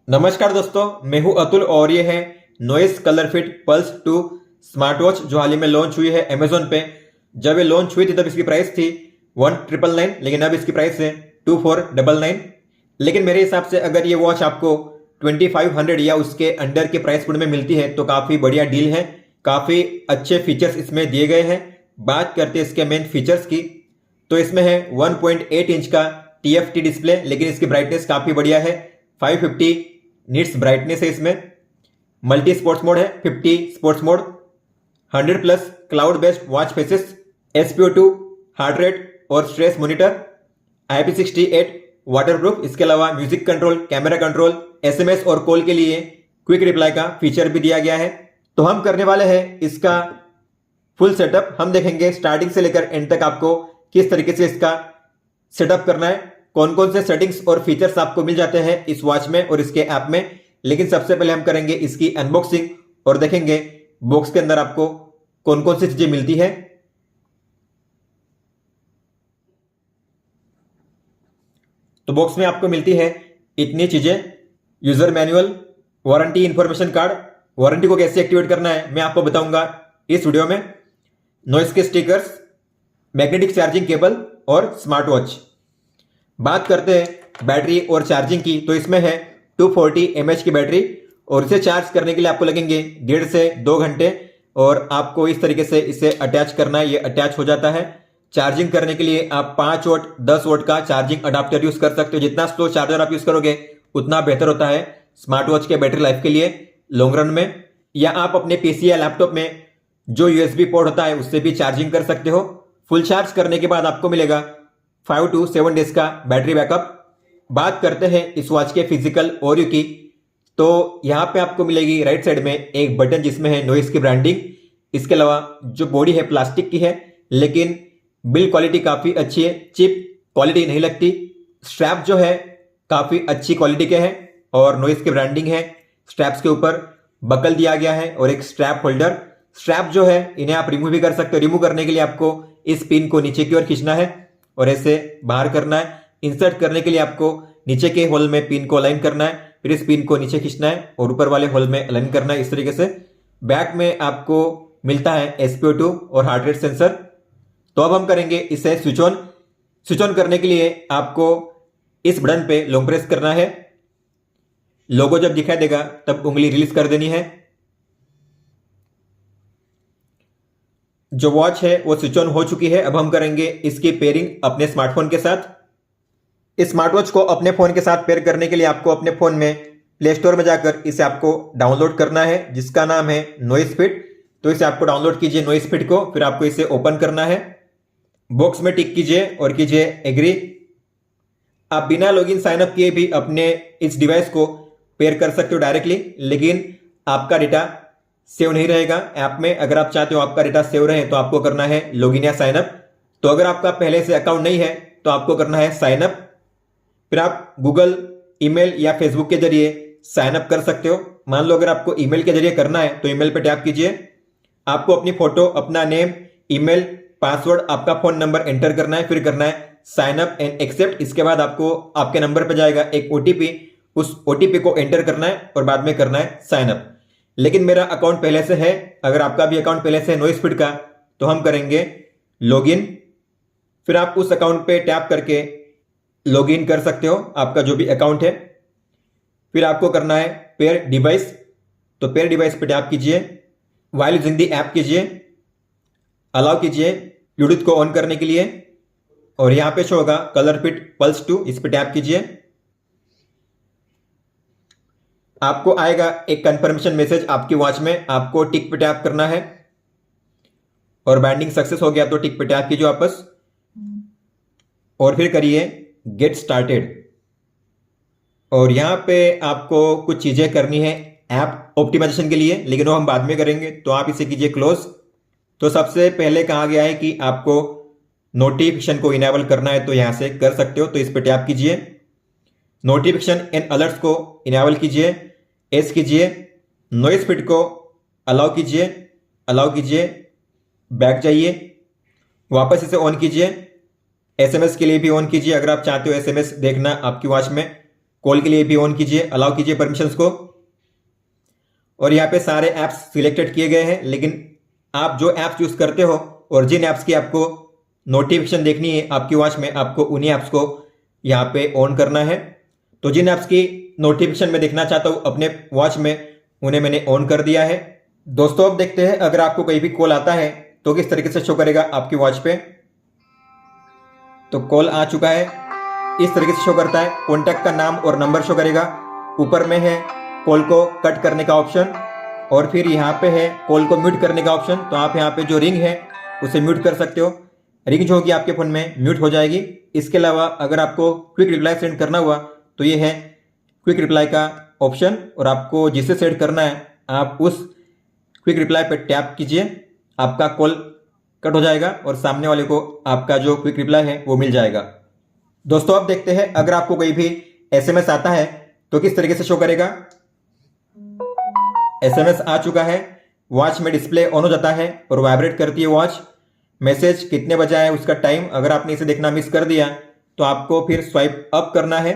नमस्कार दोस्तों, मैं हूं अतुल और ये है noise colour fit pulse 2 smart watch जो हाल ही में लॉन्च हुई है अमेजोन पे। जब ये लॉन्च हुई थी तब इसकी प्राइस थी 1999, लेकिन अब इसकी प्राइस है 2499। लेकिन मेरे हिसाब से अगर ये वॉच आपको 2500 या उसके अंडर के प्राइस पॉइंट में मिलती है तो काफ़ी बढ़िया डील है। काफ़ी अच्छे फीचर्स इसमें दिए गए हैं। बात करते हैं इसके मेन फीचर्स की, तो इसमें है 1.8 इंच का TFT डिस्प्ले, लेकिन इसकी ब्राइटनेस काफ़ी बढ़िया है। 550 निट्स ब्राइटनेस है इसमें। मल्टी स्पोर्ट्स मोड है, 50 sports mode, 100 plus cloud based watch faces, SpO2 heart rate और स्ट्रेस मॉनिटर, IP68 वाटरप्रूफ। इसके अलावा music control, camera control, SMS और कॉल के लिए क्विक रिप्लाई का फीचर भी दिया गया है। तो हम करने वाले हैं इसका फुल सेटअप। हम देखेंगे स्टार्टिंग से लेकर एंड तक आपको किस तरीके से इसका सेटअप करना है, कौन कौन से सेटिंग्स और फीचर्स आपको मिल जाते हैं इस वॉच में और इसके ऐप में। लेकिन सबसे पहले हम करेंगे इसकी अनबॉक्सिंग और देखेंगे बॉक्स के अंदर आपको कौन कौन सी चीजें मिलती है। तो बॉक्स में आपको मिलती है इतनी चीजें: user manual, warranty information card. Warranty को कैसे एक्टिवेट करना है मैं आपको बताऊंगा इस वीडियो में। नॉइस के स्टिकर्स, मैग्नेटिक चार्जिंग केबल और स्मार्ट वॉच। बात करते हैं बैटरी और चार्जिंग की, तो इसमें है 240 mAh की बैटरी और इसे चार्ज करने के लिए आपको लगेंगे 1.5 से 2 घंटे। और आपको इस तरीके से इसे अटैच करना है, ये अटैच हो जाता है। चार्जिंग करने के लिए आप 5 वोल्ट 10 वोल्ट का चार्जिंग अडाप्टर यूज कर सकते हो। जितना स्लो चार्जर आप यूज करोगे उतना बेहतर होता है स्मार्ट वॉच के बैटरी लाइफ के लिए लॉन्ग रन में। या आप अपने PC या लैपटॉप में जो USB पोर्ट होता है उससे भी चार्जिंग कर सकते हो। फुल चार्ज करने के बाद आपको मिलेगा 5 to 7 डेज का बैटरी बैकअप। बात करते हैं इस वॉच के फिजिकल ओवरव्यू की, तो यहां पे आपको मिलेगी राइट साइड में एक बटन जिसमें है नॉइस की ब्रांडिंग। इसके अलावा जो बॉडी है प्लास्टिक की है, लेकिन बिल्ड क्वालिटी काफी अच्छी है, चिप क्वालिटी नहीं लगती। स्ट्रैप जो है काफी अच्छी क्वालिटी के हैं और नॉइस की ब्रांडिंग है। स्ट्रैप्स के ऊपर बकल दिया गया है और एक स्ट्रैप होल्डर। स्ट्रैप जो है इन्हें आप रिमूव भी कर सकते हो। रिमूव करने के लिए आपको इस पिन को नीचे की ओर खींचना है और ऐसे बाहर करना है। इंसर्ट करने के लिए आपको नीचे के होल में पिन को अलाइन करना है, फिर इस पिन को नीचे खींचना है और ऊपर वाले होल में अलाइन करना है इस तरीके से। बैक में आपको मिलता है SpO2 और हार्ट रेट सेंसर। तो अब हम करेंगे इसे स्विच ऑन। स्विच ऑन करने के लिए आपको इस बटन पे लॉन्ग प्रेस करना है। लोगो जब दिखाई देगा तब उंगली रिलीज कर देनी है। जो वॉच है वो स्विच ऑन हो चुकी है। अब हम करेंगे इसकी पेयरिंग अपने स्मार्टफोन के साथ। इस स्मार्ट वॉच को अपने फोन के साथ पेयर करने के लिए आपको अपने फोन में प्ले स्टोर में जाकर इसे आपको डाउनलोड करना है, जिसका नाम है नॉइस फिट। तो इसे आपको डाउनलोड कीजिए नॉइस फिट को, फिर आपको इसे ओपन करना है। बॉक्स में टिक कीजिए और कीजिए एग्री। आप बिना लॉगिन साइन अप किए भी अपने इस डिवाइस को पेयर कर सकते हो डायरेक्टली, लेकिन आपका डेटा सेव नहीं रहेगा ऐप में। अगर आप चाहते हो आपका डेटा सेव रहे तो आपको करना है लॉगिन या साइन अप। तो अगर आपका पहले से अकाउंट नहीं है तो आपको करना है साइन अप। फिर आप गूगल, ईमेल या फेसबुक के जरिए साइन अप कर सकते हो। मान लो अगर आपको ईमेल के जरिए करना है तो ईमेल पे टैप कीजिए। आपको अपनी फोटो, अपना नेम, ईमेल, पासवर्ड, आपका फोन नंबर एंटर करना है, फिर करना है साइन अप एंड एक्सेप्ट। इसके बाद आपको आपके नंबर पे जाएगा एक OTP, उस OTP को एंटर करना है और बाद में करना है साइन अप। लेकिन मेरा अकाउंट पहले से है, अगर आपका भी अकाउंट पहले से है नॉइस फिट का, तो हम करेंगे लॉगिन। फिर आप उस अकाउंट पे टैप करके लॉगिन कर सकते हो, आपका जो भी अकाउंट है। फिर आपको करना है पेयर डिवाइस। तो पेयर डिवाइस पे टैप कीजिए, वाइल यूजिंग द ऐप कीजिए, अलाउ कीजिए ब्लूटूथ को ऑन करने के लिए और यहां पे शो होगा कलर फिट पल्स 2, इस पे टैप कीजिए। आपको आएगा एक कंफर्मेशन मैसेज आपकी वॉच में, आपको टिक पे टैप करना है और बाइंडिंग सक्सेस हो गया तो टिक पे टैप कीजिए वापस और फिर करिए गेट स्टार्टेड। और यहां पे आपको कुछ चीजें करनी है ऐप ऑप्टिमाइजेशन के लिए, लेकिन वो हम बाद में करेंगे। तो आप इसे कीजिए क्लोज। तो सबसे पहले कहा गया है कि आपको नोटिफिकेशन को इनेबल करना है, तो यहां से कर सकते हो। तो इस पे टैप कीजिए, नोटिफिकेशन एंड अलर्ट्स को इनेबल कीजिए, एस कीजिए, नॉइस फिट को अलाउ कीजिए, बैक जाइए, वापस इसे ऑन कीजिए। SMS के लिए भी ऑन कीजिए अगर आप चाहते हो SMS देखना आपकी वॉच में। कॉल के लिए भी ऑन कीजिए, अलाउ कीजिए परमिशंस को। और यहाँ पे सारे ऐप्स सिलेक्टेड किए गए हैं, लेकिन आप जो ऐप्स यूज करते हो और जिन ऐप्स की आपको नोटिफिकेशन देखनी है आपकी वॉच में, आपको उन्हीं ऐप्स को यहाँ पे ऑन करना है। तो जिन ऐप्स की नोटिफिकेशन मैं देखना चाहता हूँ अपने वॉच में, उन्हें मैंने ऑन कर दिया है। दोस्तों अब देखते हैं अगर आपको कहीं भी कॉल आता है तो किस तरीके से शो करेगा आपकी वॉच पे। तो कॉल आ चुका है, इस तरीके से शो करता है। कॉन्टैक्ट का नाम और नंबर शो करेगा। ऊपर में है कॉल को कट करने का ऑप्शन, और फिर यहाँ पे है कॉल को म्यूट करने का ऑप्शन। तो आप यहाँ पे जो रिंग है उसे म्यूट कर सकते हो। रिंग जो होगी आपके फोन में म्यूट हो जाएगी। इसके अलावा अगर आपको क्विक रिप्लाई सेंड करना हुआ तो ये है क्विक रिप्लाई का ऑप्शन, और आपको जिसे सेंड करना है आप उस क्विक रिप्लाई पे टैप कीजिए, आपका कॉल कट हो जाएगा और सामने वाले को आपका जो क्विक रिप्लाई है वो मिल जाएगा। दोस्तों अब देखते हैं अगर आपको कोई भी एसएमएस आता है तो किस तरीके से शो करेगा। एसएमएस आ चुका है, वॉच में डिस्प्ले ऑन हो जाता है और वाइब्रेट करती है वॉच। मैसेज कितने बजा है उसका टाइम, अगर आपने इसे देखना मिस कर दिया तो आपको फिर स्वाइप अप करना है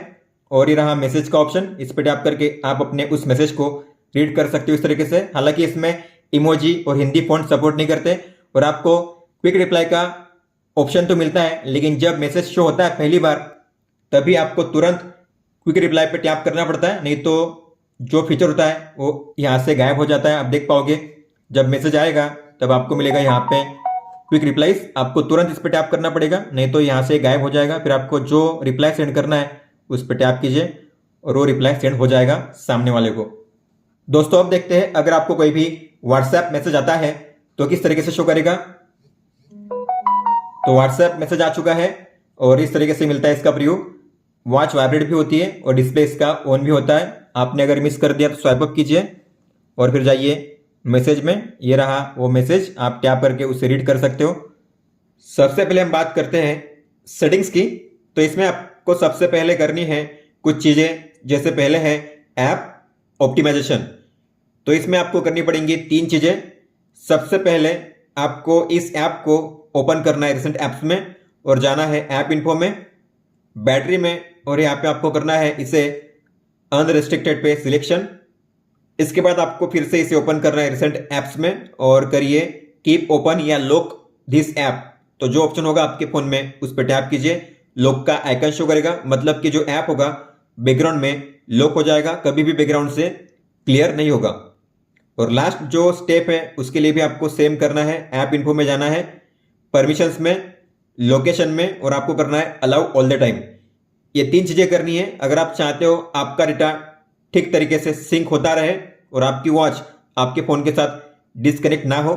और ये रहा मैसेज का ऑप्शन। इस पर टैप करके आप अपने उस मैसेज को रीड कर सकते हो इस तरीके से। हालांकि इसमें इमोजी और हिंदी फॉन्ट सपोर्ट नहीं करते और आपको क्विक रिप्लाई का ऑप्शन तो मिलता है, लेकिन जब मैसेज शो होता है पहली बार तभी आपको तुरंत क्विक रिप्लाई पे टैप करना पड़ता है, नहीं तो जो फीचर होता है वो यहाँ से गायब हो जाता है। आप देख पाओगे जब मैसेज आएगा तब आपको मिलेगा यहाँ पे क्विक रिप्लाईज, आपको तुरंत इस पर टैप करना पड़ेगा, नहीं तो यहाँ से गायब हो जाएगा। फिर आपको जो रिप्लाई सेंड करना है उस पर टैप कीजिए और वो रिप्लाई सेंड हो जाएगा सामने वाले को। दोस्तों अब देखते हैं अगर आपको कोई भी व्हाट्सएप मैसेज आता है तो किस तरीके से शो करेगा। तो व्हाट्सएप मैसेज आ चुका है और इस तरीके से मिलता है इसका प्रीव्यू। वॉच वाइब्रेट भी होती है और डिस्प्ले इसका ऑन भी होता है। आपने अगर मिस कर दिया तो स्वाइप अप कीजिए और फिर जाइए मैसेज में, ये रहा वो मैसेज, आप टैप करके उसे रीड कर सकते हो। सबसे पहले हम बात करते हैं सेटिंग्स की। तो इसमें आपको सबसे पहले करनी है कुछ चीजें, जैसे पहले है ऐप ऑप्टिमाइजेशन। तो इसमें आपको करनी पड़ेंगी 3 चीजें। सबसे पहले आपको इस ऐप को ओपन करना है रिसेंट ऐप्स में और जाना है ऐप इन्फो में, बैटरी में, और यहाँ पे आपको करना है इसे अनरिस्ट्रिक्टेड पे सिलेक्शन। इसके बाद आपको फिर से इसे ओपन करना है रिसेंट ऐप्स में और करिए कीप ओपन या लॉक दिस ऐप। तो जो ऑप्शन होगा आपके फोन में उस पर टैप कीजिए, लॉक का आइकन शो करेगा, मतलब कि जो ऐप होगा बैकग्राउंड में लॉक हो जाएगा, कभी भी बैकग्राउंड से क्लियर नहीं होगा। और लास्ट जो स्टेप है उसके लिए भी आपको सेम करना है। ऐप इन्फो में जाना है, परमिशंस में, लोकेशन में, और आपको करना है अलाउ ऑल द टाइम। ये 3 चीजें करनी है अगर आप चाहते हो आपका डेटा ठीक तरीके से सिंक होता रहे और आपकी वॉच आपके फोन के साथ डिस्कनेक्ट ना हो।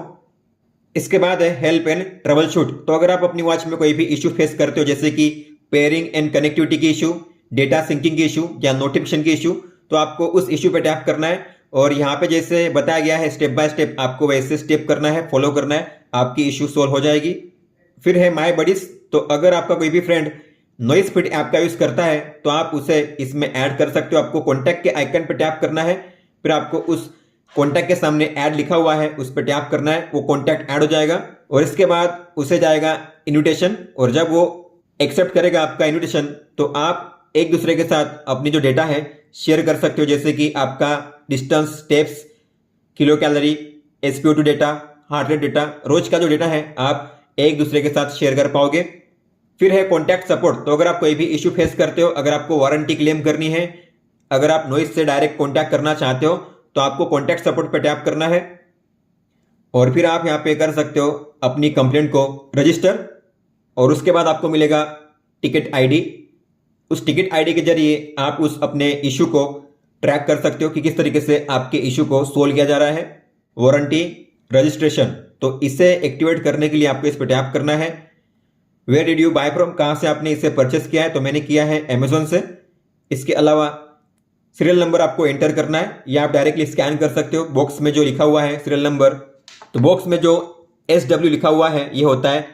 इसके बाद है हेल्प एंड ट्रबल शूट। तो अगर आप अपनी वॉच में कोई भी इश्यू फेस करते हो, जैसे कि पेयरिंग एंड कनेक्टिविटी की इशू, डेटा सिंकिंग की इशू या नोटिफिकेशन की इशू, तो आपको उस इशू पे टैप करना है और यहाँ पे जैसे बताया गया है स्टेप बाय स्टेप आपको वैसे स्टेप करना है, फॉलो करना है, आपकी इशू सोल्व हो जाएगी। फिर है माई बडीज। तो अगर आपका कोई भी फ्रेंड नॉइस फिट ऐप का यूज करता है तो आप उसे इसमें ऐड कर सकते हो। आपको कॉन्टैक्ट के आइकन पर टैप करना है, फिर आपको उस कॉन्टैक्ट के सामने ऐड लिखा हुआ है उस पर टैप करना है, वो कॉन्टैक्ट ऐड हो जाएगा और इसके बाद उसे जाएगा इन्विटेशन, और जब वो एक्सेप्ट करेगा आपका इन्विटेशन तो आप एक दूसरे के साथ अपनी जो डेटा है शेयर कर सकते हो, जैसे कि आपका distance, steps, kilo calorie, SpO2 data, heart rate data, रोज का जो डेटा है आप एक दूसरे के साथ शेयर कर पाओगे। फिर है कॉन्टैक्ट सपोर्ट। तो अगर आप कोई भी इश्यू फेस करते हो, अगर आपको वारंटी क्लेम करनी है, अगर आप नॉइस से डायरेक्ट कॉन्टैक्ट करना चाहते हो तो आपको कॉन्टैक्ट सपोर्ट पर टैप करना है और फिर आप यहाँ पे कर सकते हो अपनी कंप्लेंट को रजिस्टर, और उसके बाद आपको मिलेगा टिकट आईडी। उस टिकट आईडी के जरिए आप उस अपने इशू को ट्रैक कर सकते हो कि किस तरीके से आपके इशू को सोल्व किया जा रहा है। वारंटी रजिस्ट्रेशन, तो इसे एक्टिवेट करने के लिए आपको इस पर टैप करना है। Where did you buy from, कहां से आपने इसे परचेस किया है, तो मैंने किया है अमेजोन से। इसके अलावा सीरियल नंबर आपको एंटर करना है या आप डायरेक्टली स्कैन कर सकते हो बॉक्स में जो लिखा हुआ है सीरियल नंबर। तो बॉक्स में जो SW लिखा हुआ है ये होता है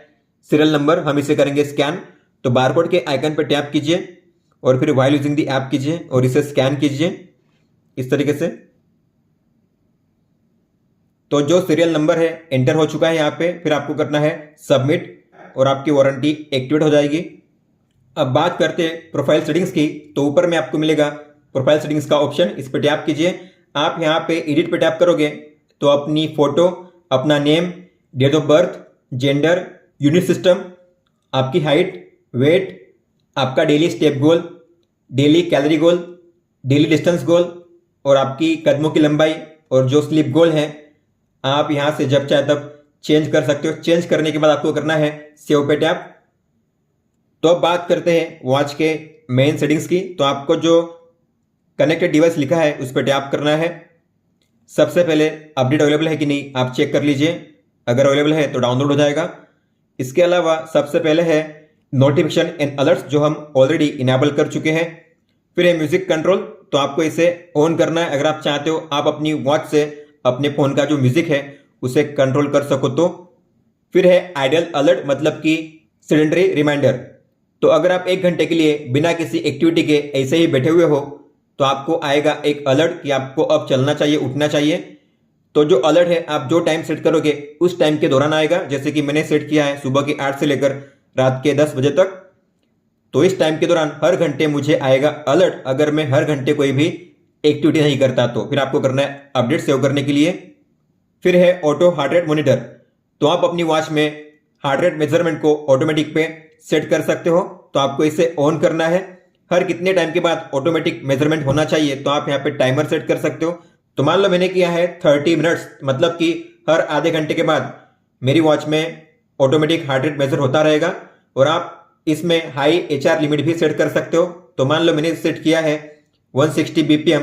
सीरियल नंबर, हम इसे करेंगे स्कैन। तो बारकोड के आइकन पर टैप कीजिए और फिर व्हाइल यूजिंग द ऐप कीजिए और इसे स्कैन कीजिए इस तरीके से। तो जो सीरियल नंबर है एंटर हो चुका है यहाँ पे, फिर आपको करना है सबमिट और आपकी वारंटी एक्टिवेट हो जाएगी। अब बात करते हैं प्रोफाइल सेटिंग्स की। तो ऊपर में आपको मिलेगा प्रोफाइल सेटिंग्स का ऑप्शन, इस पर टैप कीजिए। आप यहाँ पे एडिट पे टैप करोगे तो अपनी फोटो, अपना name, date of birth, gender, unit system, आपकी हाइट, वेट, आपका daily step goal, daily calorie goal, daily distance goal और आपकी कदमों की लंबाई और जो स्लीप गोल है, आप यहाँ से जब चाहे तब चेंज कर सकते हो। चेंज करने के बाद आपको करना है सेव पे टैप। तो अब बात करते हैं वॉच के मेन सेटिंग्स की। तो आपको जो कनेक्टेड डिवाइस लिखा है उस पर टैप करना है। सबसे पहले अपडेट अवेलेबल है कि नहीं आप चेक कर लीजिए, अगर अवेलेबल है तो डाउनलोड हो जाएगा। इसके अलावा सबसे पहले है नोटिफिकेशन एंड अलर्ट्स, जो हम ऑलरेडी इनेबल कर चुके हैं। फिर है म्यूजिक कंट्रोल, तो आपको इसे ऑन करना है। अगर आप चाहते हो आप अपनी वॉच से अपने फोन का जो म्यूजिक है उसे कंट्रोल कर सको तो। फिर है आइडल अलर्ट, मतलब कि सेडेंटरी रिमाइंडर। तो अगर आप 1 घंटे के लिए बिना किसी एक्टिविटी के ऐसे ही बैठे हुए हो तो आपको आएगा एक अलर्ट कि आपको अब चलना चाहिए, उठना चाहिए। तो जो अलर्ट है आप जो टाइम सेट करोगे उस टाइम के दौरान आएगा। जैसे कि मैंने सेट किया है सुबह के 8 से लेकर रात के 10 बजे तक। तो इस टाइम के दौरान हर घंटे मुझे आएगा अलर्ट, अगर मैं हर घंटे कोई भी एक्टिविटी नहीं करता तो। फिर आपको करना है अपडेट सेव करने के लिए। फिर है ऑटो हार्ट रेट मॉनिटर, तो आप अपनी वॉच में हार्ट रेट मेजरमेंट को ऑटोमेटिक पे सेट कर सकते हो। तो आपको इसे ऑन करना है। हर कितने टाइम के बाद ऑटोमेटिक मेजरमेंट होना चाहिए तो आप यहाँ पे टाइमर सेट कर सकते हो। तो मान लो मैंने किया है 30 मिनट्स, मतलब कि हर आधे घंटे के बाद मेरी वॉच में ऑटोमेटिक हार्ट रेट मेजर होता रहेगा। और आप इसमें हाई HR लिमिट भी सेट कर सकते हो। तो मान लो मैंने सेट किया है 160 BPM,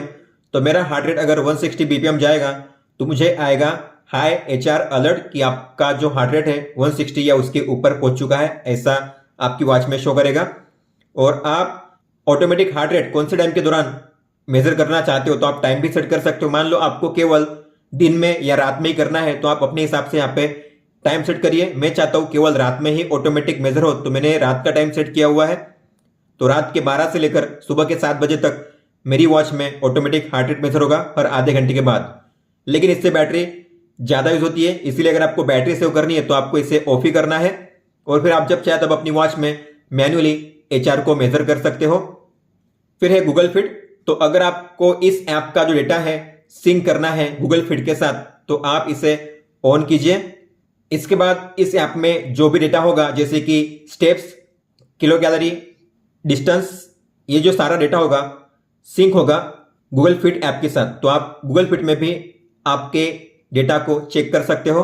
तो मेरा हार्ट रेट अगर 160 BPM जाएगा तो मुझे आएगा हाई HR अलर्ट कि आपका जो हार्ट रेट है 160 या उसके ऊपर पहुंच चुका है, ऐसा आपकी वॉच में शो करेगा। और आप ऑटोमेटिक हार्ट रेट कौन से टाइम के दौरान मेजर करना चाहते हो तो आप टाइम भी सेट कर सकते हो। मान लो आपको केवल दिन में या रात में ही करना है तो आप अपने हिसाब से यहाँ पे टाइम सेट करिए। मैं चाहता हूं केवल रात में ही ऑटोमेटिक मेजर हो, तो मैंने रात का टाइम सेट किया हुआ है। तो रात के 12 से लेकर सुबह के 7 बजे तक मेरी वॉच में ऑटोमेटिक हार्ट रेट मेजर होगा हर आधे घंटे के बाद। लेकिन इससे बैटरी ज्यादा यूज होती है, इसलिए अगर आपको बैटरी सेव करनी है तो आपको इसे ऑफ ही करना है। और फिर आप जब चाहे तब अपनी वॉच में मैन्युअली HR को मेजर कर सकते हो। फिर है गूगल फिट, तो अगर आपको इस ऐप का जो डेटा है सिंक करना है गूगल फिट के साथ तो आप इसे ऑन कीजिए। इसके बाद इस ऐप में जो भी डेटा होगा जैसे कि स्टेप्स, किलो कैलोरी, डिस्टेंस, ये जो सारा डेटा होगा सिंक होगा गूगल फिट ऐप के साथ। तो आप गूगल फिट में भी आपके डेटा को चेक कर सकते हो।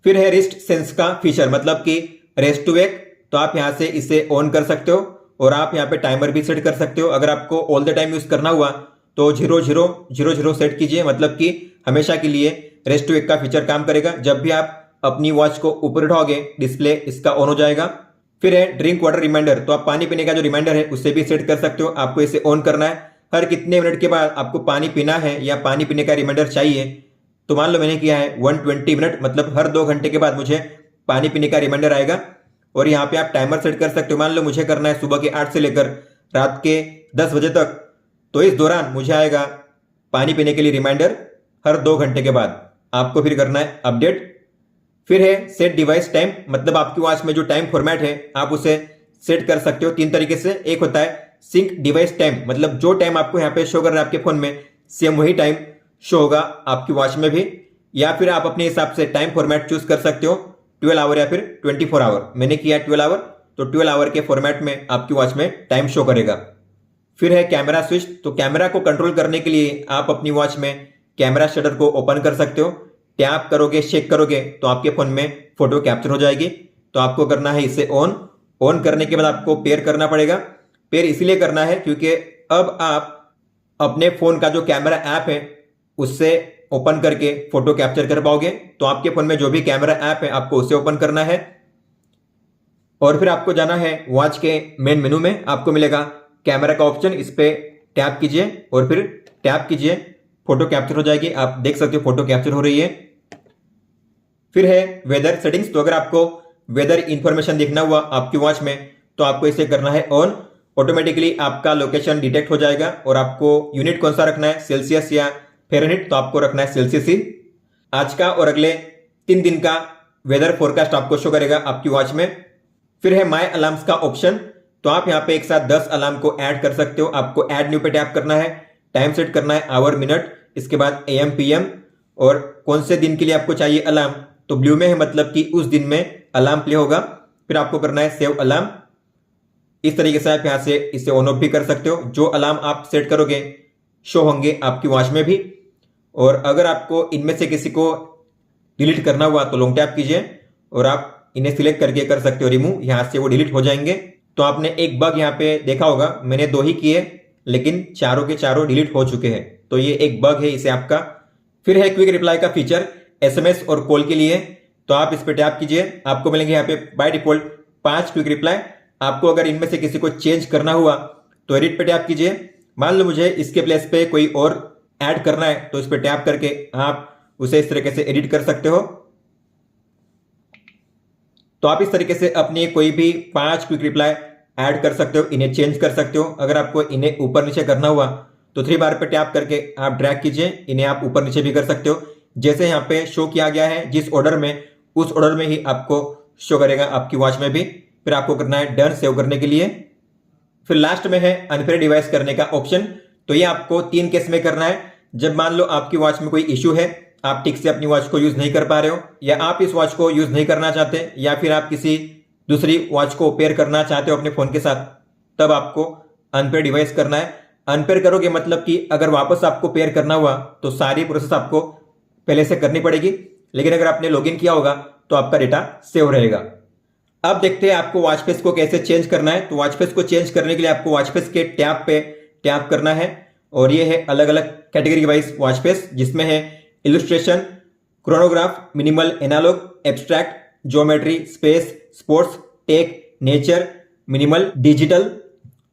फिर है रिस्ट सेंस का फीचर, मतलब कि रेस्ट टू वेक, तो आप यहां से इसे ऑन कर सकते हो और आप यहां पे टाइमर भी सेट कर सकते हो। अगर आपको ऑल द टाइम यूज करना हुआ तो 0000 सेट कीजिए, मतलब कि हमेशा के लिए रेस्ट टू वेक का फीचर काम करेगा। जब भी आप अपनी वॉच को ऊपर उठाओगे डिस्प्ले इसका ऑन हो जाएगा। फिर है ड्रिंक वाटर रिमाइंडर, तो आप पानी पीने का जो रिमाइंडर है उसे भी सेट कर सकते हो। आपको इसे ऑन करना है। हर कितने मिनट के बाद आपको पानी पीना है या पानी पीने का रिमाइंडर चाहिए। तो मान लो मैंने किया है 120 मिनट, मतलब हर 2 घंटे के बाद मुझे पानी पीने का रिमाइंडर आएगा। और यहाँ पे आप टाइमर सेट कर सकते हो। मान लो मुझे करना है सुबह के 8 से लेकर रात के 10 बजे तक, तो इस दौरान मुझे आएगा पानी पीने के लिए रिमाइंडर हर 2 घंटे के बाद। आपको फिर करना है अपडेट। फिर है सेट डिवाइस टाइम, मतलब आपकी वॉच में जो टाइम फॉर्मेट है आप उसे सेट कर सकते हो 3 तरीके से। एक होता है सिंक डिवाइस टाइम, मतलब जो टाइम आपको यहाँ पे शो कर रहा है आपके फोन में सेम वही टाइम शो होगा आपकी वॉच में भी। या फिर आप अपने हिसाब से टाइम फॉर्मेट चूज कर सकते हो, 12 आवर या फिर 24 आवर। मैंने किया 12 आवर, तो 12 आवर के फॉर्मेट में आपकी वॉच में टाइम शो करेगा। फिर है कैमरा स्विच, तो कैमरा को कंट्रोल करने के लिए आप अपनी वॉच में कैमरा शटर को ओपन कर सकते हो। टैप करोगे, शेक करोगे तो आपके फोन में फोटो कैप्चर हो जाएगी। तो आपको करना है इसे ऑन करने के बाद आपको पेयर करना पड़ेगा। पेयर इसलिए करना है क्योंकि अब आप अपने फोन का जो कैमरा ऐप है उससे ओपन करके फोटो कैप्चर कर पाओगे। तो आपके फोन में जो भी कैमरा ऐप है आपको उसे ओपन करना है। और फिर आपको जाना है वॉच के मेन मेनू में, आपको मिलेगा कैमरा का ऑप्शन, इस पे टैप कीजिए और फिर टैप कीजिए, फोटो कैप्चर हो जाएगी। आप देख सकते हो फोटो कैप्चर हो रही है। फिर है वेदर सेटिंग्स, तो अगर आपको वेदर इंफॉर्मेशन देखना हुआ आपकी वॉच में तो आपको इसे करना है ऑन। ऑटोमेटिकली आपका लोकेशन डिटेक्ट हो जाएगा। और आपको यूनिट कौन सा रखना है, सेल्सियस या फ़ारेनहीट, तो आपको रखना है सेल्सियस ही। आज का और अगले 3 दिन का वेदर फोरकास्ट आपको शो करेगा आपकी वॉच में। फिर है माई अलार्म्स का ऑप्शन, तो आप यहाँ पे एक साथ 10 अलार्म को ऐड कर सकते हो। आपको ऐड न्यू पे टैप करना है, टाइम सेट करना है आवर मिनट, इसके बाद AM PM और कौन से दिन के लिए आपको चाहिए अलार्म, तो ब्लू में है मतलब कि उस दिन में अलार्म प्ले होगा। फिर आपको करना है सेव अलार्म। इस तरीके से आप यहाँ से इसे ऑन ऑफ भी कर सकते हो। जो अलार्म आप सेट करोगे शो होंगे आपकी वॉच में भी। और अगर आपको इनमें से किसी को डिलीट करना हुआ तो लॉन्ग टैप कीजिए और आप इन्हें सिलेक्ट करके कर सकते हो रिमूव, यहाँ से वो डिलीट हो जाएंगे। तो आपने एक बग यहाँ पे देखा होगा, मैंने 2 ही किए लेकिन चारों के चारों डिलीट हो चुके हैं, तो ये एक बग है इसे आपका। फिर है क्विक रिप्लाई का फीचर SMS और कॉल के लिए, तो आप इस पर टैप कीजिए, आपको मिलेंगे यहाँ पे बाय डिफॉल्ट 5 क्विक रिप्लाई। आपको अगर इनमें से किसी को चेंज करना हुआ तो एडिट पे टैप कीजिए। मान लो मुझे इसके प्लेस पे कोई और ऐड करना है तो इस पर टैप करके आप उसे इस तरीके से एडिट कर सकते हो। तो आप इस तरीके से अपनी कोई भी 5 क्विक रिप्लाई ऐड कर सकते हो, इन्हें चेंज कर सकते हो। अगर आपको इन्हें ऊपर नीचे करना हुआ तो 3 बार पे टैप करके आप ड्रैग कीजिए, इन्हें आप ऊपर नीचे भी कर सकते हो। जैसे यहाँ पे शो किया गया है जिस ऑर्डर में, उस ऑर्डर में ही आपको शो करेगा आपकी वॉच में भी। फिर आपको करना है डन सेव करने के लिए। फिर लास्ट में है अनपेयर डिवाइस करने का ऑप्शन, तो ये आपको 3 केस में करना है। जब मान लो आपकी वॉच में कोई इश्यू है, आप ठीक से अपनी वॉच को यूज नहीं कर पा रहे हो, या आप इस वॉच को यूज नहीं करना चाहते, या फिर आप किसी दूसरी वॉच को पेयर करना चाहते हो अपने फोन के साथ, तब आपको अनपेयर डिवाइस करना है। अनपेयर करोगे मतलब कि अगर वापस आपको पेयर करना हुआ तो सारी प्रोसेस आपको पहले से करनी पड़ेगी, लेकिन अगर आपने लॉगिन किया होगा तो आपका डेटा सेव रहेगा। अब देखते हैं आपको वॉच फेस को कैसे चेंज करना है। तो वॉच फेस को चेंज करने के लिए आपको वॉच फेस के टैब पे टैप करना है, और ये है अलग अलग कैटेगरी वाइज वॉच फेस, जिसमें है illustration, chronograph, minimal, analog, abstract, geometry, space, sports, tech, nature, minimal, digital.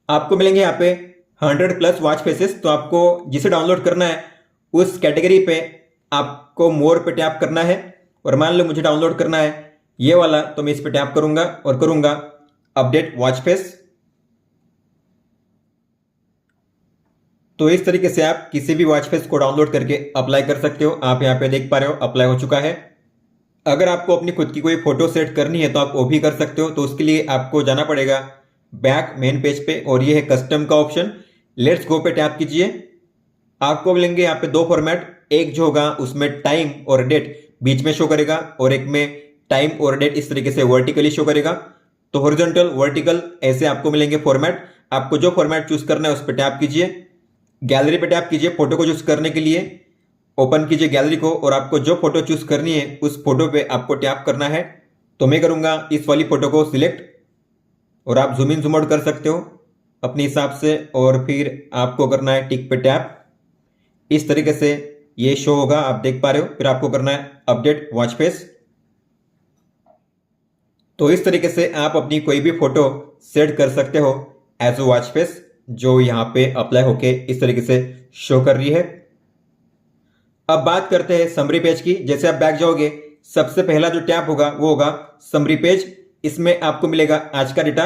आपको मिलेंगे यहाँ पे 100+ वॉच फेसेस। तो आपको जिसे डाउनलोड करना है उस कैटेगरी पे आपको मोर पे टैप करना है, और मान लो मुझे डाउनलोड करना है ये वाला, तो मैं इस पे टैप करूंगा और करूंगा अपडेट वॉच फेस। तो इस तरीके से आप किसी भी वॉच फेस को डाउनलोड करके अप्लाई कर सकते हो। आप यहाँ पे देख पा रहे हो अप्लाई हो चुका है। अगर आपको अपनी खुद की कोई फोटो सेट करनी है तो आप वो भी कर सकते हो। तो उसके लिए आपको जाना पड़ेगा बैक मेन पेज पे, और ये है कस्टम का ऑप्शन। लेट्स गो पे टैप कीजिए। आपको मिलेंगे यहाँ पे 2 फॉर्मेट, एक जो होगा उसमें टाइम और डेट बीच में शो करेगा, और एक में टाइम और डेट इस तरीके से वर्टिकली शो करेगा। तो हॉरिजॉन्टल, वर्टिकल ऐसे आपको मिलेंगे फॉर्मेट। आपको जो फॉर्मेट चूज करना है उस पर टैप कीजिए, गैलरी पे टैप कीजिए फोटो को चूज करने के लिए, ओपन कीजिए गैलरी को, और आपको जो फोटो चूज करनी है उस फोटो पे आपको टैप करना है। तो मैं करूंगा इस वाली फोटो को सिलेक्ट, और आप जूम इन जूम आउट कर सकते हो अपने हिसाब से, और फिर आपको करना है टिक पे टैप। इस तरीके से ये शो होगा, आप देख पा रहे हो। फिर आपको करना है अपडेट वॉच फेस। तो इस तरीके से आप अपनी कोई भी फोटो सेट कर सकते हो एज अ वॉच फेस, जो यहां पे अप्लाई होके इस तरीके से शो कर रही है। अब बात करते हैं समरी पेज की। जैसे आप बैक जाओगे, सबसे पहला जो टैब होगा वो होगा समरी पेज। इसमें आपको मिलेगा आज का डेटा।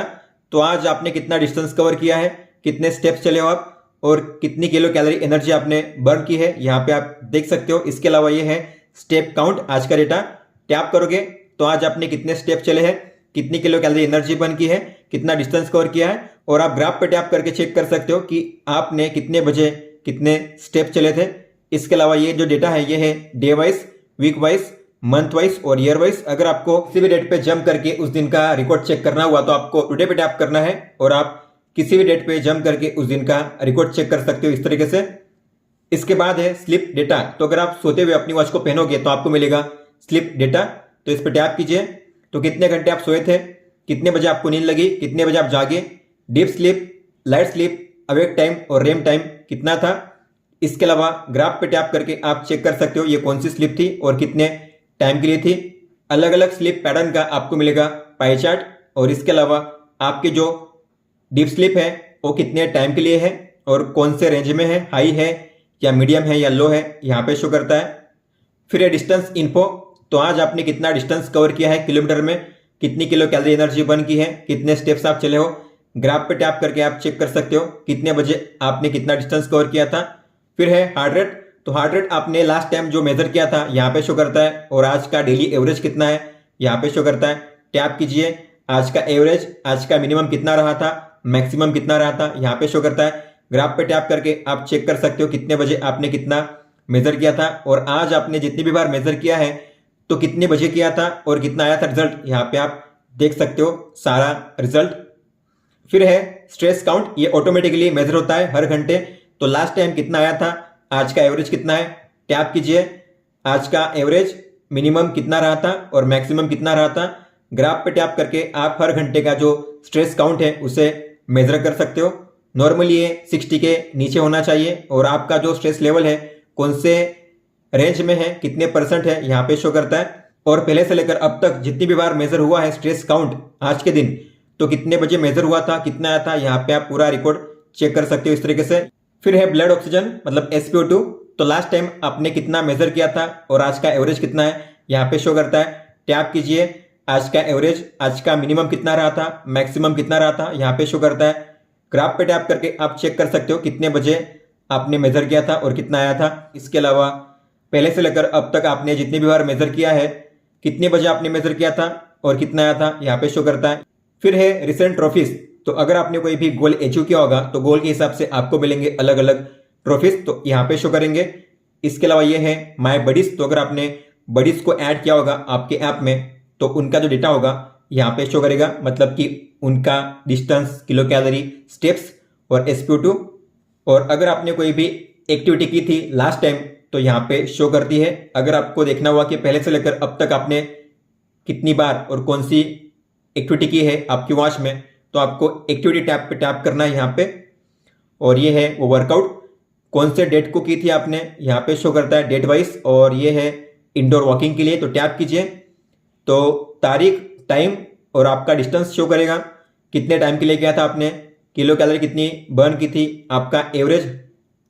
तो आज आपने कितना डिस्टेंस कवर किया है, कितने स्टेप्स चले हो आप, और कितनी किलो कैलोरी एनर्जी आपने बर्न की है, यहाँ पे आप देख सकते हो। इसके अलावा ये है स्टेप काउंट, आज का डेटा। टैप करोगे तो आज आपने कितने स्टेप चले हैं, कितनी किलो कैलोरी एनर्जी बर्न की है, कितना डिस्टेंस कवर किया है, और आप ग्राफ पे टैप करके चेक कर सकते हो कि आपने कितने बजे कितने स्टेप चले थे। इसके अलावा ये जो डेटा है ये है day wise, week wise, month wise और ईयर वाइज। अगर आपको किसी भी डेट पे जंप करके उस दिन का रिकॉर्ड चेक करना हुआ तो आपको टुडे पे टैप करना है, और आप किसी भी डेट पे जंप करके उस दिन का रिकॉर्ड चेक कर सकते हो इस तरीके से। इसके बाद है स्लीप डेटा। तो अगर आप सोते हुए अपनी वॉच को पहनोगे तो आपको मिलेगा स्लीप डेटा। तो इस पर टैप कीजिए, तो कितने घंटे आप सोए थे, कितने बजे आपको नींद लगी, कितने बजे आप जागे, deep sleep, light sleep, awake time और रेम टाइम कितना था। इसके अलावा ग्राफ पे टैप करके आप चेक कर सकते हो ये कौन सी स्लीप थी और कितने टाइम के लिए थी। अलग अलग स्लीप पैटर्न का आपको मिलेगा पाई चार्ट, और इसके अलावा आपकी जो डीप स्लीप है वो कितने टाइम के लिए है और कौन से रेंज में है, हाई है या मीडियम है या लो है, यहाँ पे शो करता है। फिर ये डिस्टेंस इन्फो, तो आज आपने कितना डिस्टेंस कवर किया है किलोमीटर में, कितनी किलो कैलोरी एनर्जी बर्न की है, कितने स्टेप्स आप चले हो। ग्राफ पे टैप करके आप चेक कर सकते हो कितने बजे आपने कितना डिस्टेंस कवर किया था। फिर है हार्ट रेट, तो हार्ट रेट आपने लास्ट टाइम जो मेजर किया था यहाँ पे शो करता है, और आज का डेली एवरेज कितना है यहाँ पे शो करता है। टैप कीजिए, आज का एवरेज, आज का मिनिमम कितना रहा था, मैक्सिमम कितना रहा था यहाँ पे शो करता है। ग्राफ पे टैप करके आप चेक कर सकते हो कितने बजे आपने कितना मेजर किया था, और आज आपने जितनी भी बार मेजर किया है तो कितने बजे किया था और कितना आया था रिजल्ट, यहाँ पे आप देख सकते हो सारा रिजल्ट। फिर है स्ट्रेस काउंट, ये ऑटोमेटिकली मेजर होता है हर घंटे। तो लास्ट टाइम कितना आया था, आज का एवरेज कितना है, टैप कीजिए, आज का एवरेज मिनिमम कितना रहा था और मैक्सिमम कितना रहा था। ग्राफ पे टैप करके आप हर घंटे का जो स्ट्रेस काउंट है उसे मेजर कर सकते हो। नॉर्मली ये 60 के नीचे होना चाहिए, और आपका जो स्ट्रेस लेवल है कौन से रेंज में है, कितने परसेंट है, यहाँ पे शो करता है। और पहले से लेकर अब तक जितनी भी बार मेजर हुआ है स्ट्रेस काउंट आज के दिन, तो कितने बजे मेजर हुआ था, कितना आया था, यहाँ पे आप पूरा रिकॉर्ड चेक कर सकते हो इस तरीके से। फिर है ब्लड ऑक्सीजन मतलब SpO2, तो लास्ट टाइम आपने कितना मेजर किया था और आज का एवरेज कितना है, यहाँ पे शो करता है। टैप कीजिए, आज का एवरेज, आज का मिनिमम कितना रहा था, मैक्सिमम कितना रहा था, यहाँ पे शो करता है। ग्राफ पे टैप करके आप चेक कर सकते हो कितने बजे आपने मेजर किया था और कितना आया था। इसके अलावा पहले से लेकर अब तक आपने जितनी भी बार मेजर किया है, कितने बजे आपने मेजर किया था और कितना आया था, यहाँ पे शो करता है। फिर है रिसेंट ट्रॉफीज, तो अगर आपने कोई भी गोल अचीव किया होगा तो गोल के हिसाब से आपको मिलेंगे अलग अलग ट्रॉफीज, तो यहाँ पे शो करेंगे। इसके अलावा ये है माय बडीज, तो अगर आपने बडीज को ऐड किया होगा आपके ऐप में तो उनका जो डेटा होगा यहाँ पे शो करेगा, मतलब कि उनका डिस्टेंस, किलो कैलोरी, स्टेप्स और SpO2। और अगर आपने कोई भी एक्टिविटी की थी लास्ट टाइम तो यहाँ पे शो करती है। अगर आपको देखना हुआ कि पहले से लेकर अब तक आपने कितनी बार और कौन सी एक्टिविटी की है आपकी वॉच में, तो आपको एक्टिविटी टैब पे टैप करना है यहाँ पे। और ये है वो वर्कआउट, कौन से डेट को की थी आपने, यहाँ पे शो करता है डेट वाइज। और ये है इंडोर वॉकिंग के लिए, तो टैप कीजिए तो तारीख, टाइम और आपका डिस्टेंस शो करेगा, कितने टाइम के लिए किया था आपने, किलो कैलोरी कितनी बर्न की थी, आपका एवरेज